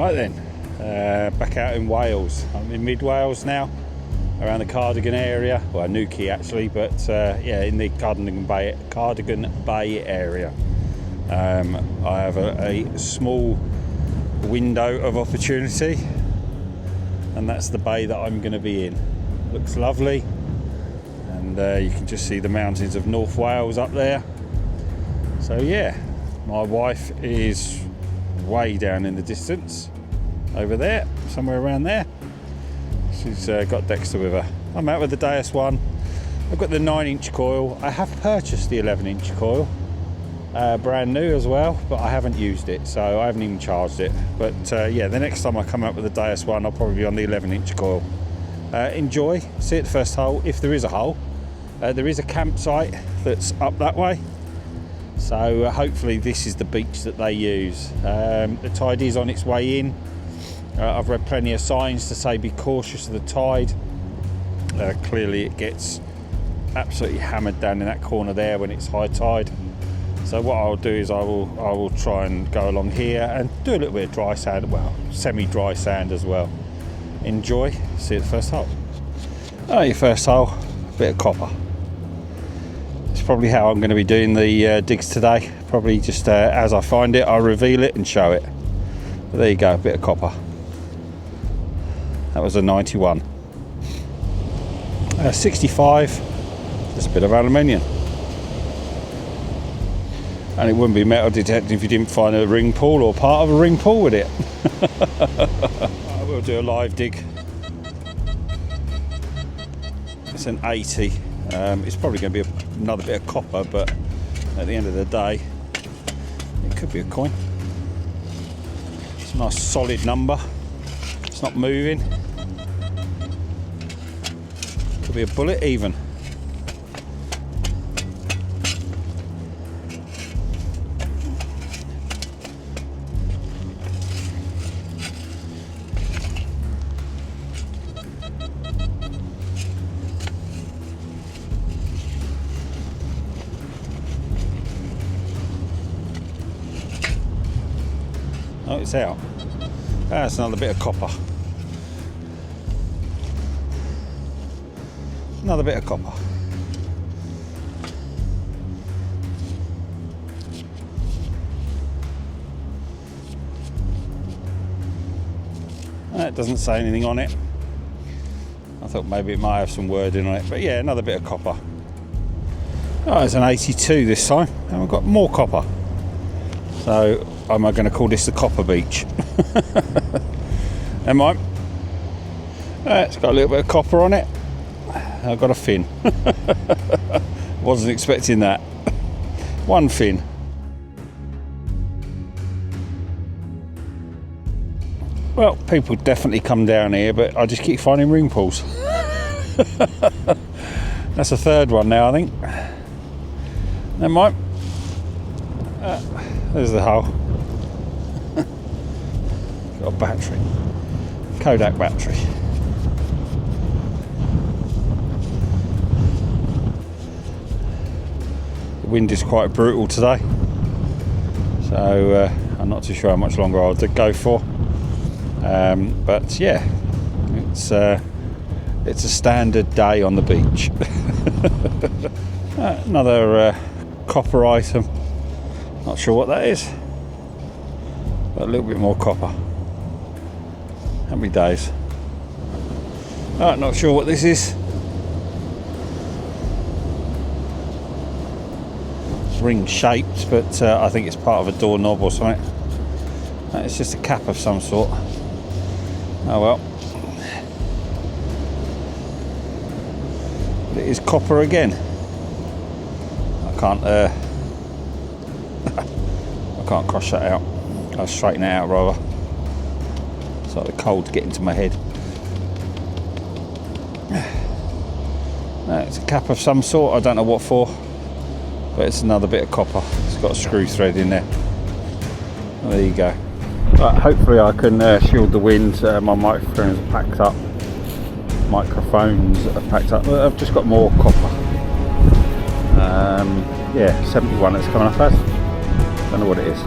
Right then, back out in Wales. I'm in mid Wales now, around the Cardigan area. Well, Newquay actually, but yeah, in the Cardigan Bay area. I have a small window of opportunity, and that's the bay that I'm going to be in. Looks lovely, and you can just see the mountains of North Wales up there. So yeah, my wife is way down in the distance over there, somewhere around there. She's got Dexter with her. I'm out with the Deus one. I've got the 9-inch coil. I have purchased the 11-inch coil, brand new as well, but I haven't used it, so I haven't even charged it. But yeah, the next time I come out with the Deus one, I'll probably be on the 11-inch coil. Enjoy, see it the first hole, if there is a hole. There is a campsite that's up that way, so hopefully this is the beach that they use. The tide is on its way in. I've read plenty of signs to say be cautious of the tide. Clearly it gets absolutely hammered down in that corner there when it's high tide. So what I'll do is I will try and go along here and do a little bit of dry sand, well, semi-dry sand as well. Enjoy, see it the first hole. Oh, your first hole, a bit of copper. It's probably how I'm going to be doing the digs today. Probably just as I find it, I'll reveal it and show it. But there you go, a bit of copper. That was a 91. 65, just a bit of aluminium. And it wouldn't be metal detecting if you didn't find a ring pull or part of a ring pull with it. I will do a live dig. It's an 80. It's probably going to be another bit of copper, but at the end of the day, it could be a coin. It's a nice solid number. It's not moving. Could be a bullet even. Oh, it's out. That's another bit of copper. Another bit of copper. It doesn't say anything on it. I thought maybe it might have some wording on it, but yeah, another bit of copper. Oh, it's an 82 this time, and we've got more copper. So, am I going to call this the Copper Beach? Am I? It's got a little bit of copper on it. I've got a fin. Wasn't expecting that. One fin. Well, people definitely come down here, but I just keep finding ring pulls. That's the third one now, I think. Never mind. There's the hole. Got a battery. Kodak battery. The wind is quite brutal today, so I'm not too sure how much longer I'll go for. But yeah, it's a standard day on the beach. Another copper item. Not sure what that is, but a little bit more copper. How many days? Not sure what this is. It's ring shaped, but I think it's part of a doorknob or something. It's just a cap of some sort. Oh well. But it is copper again. I can't cross that out. I'll straighten it out rather. It's like the cold getting to my head. It's a cap of some sort, I don't know what for, but it's another bit of copper. It's got a screw thread in there. Well, there you go. Right, hopefully I can shield the wind. My microphones are packed up. Microphones are packed up. I've just got more copper. Yeah, 71 that's coming up as. Don't know what it is.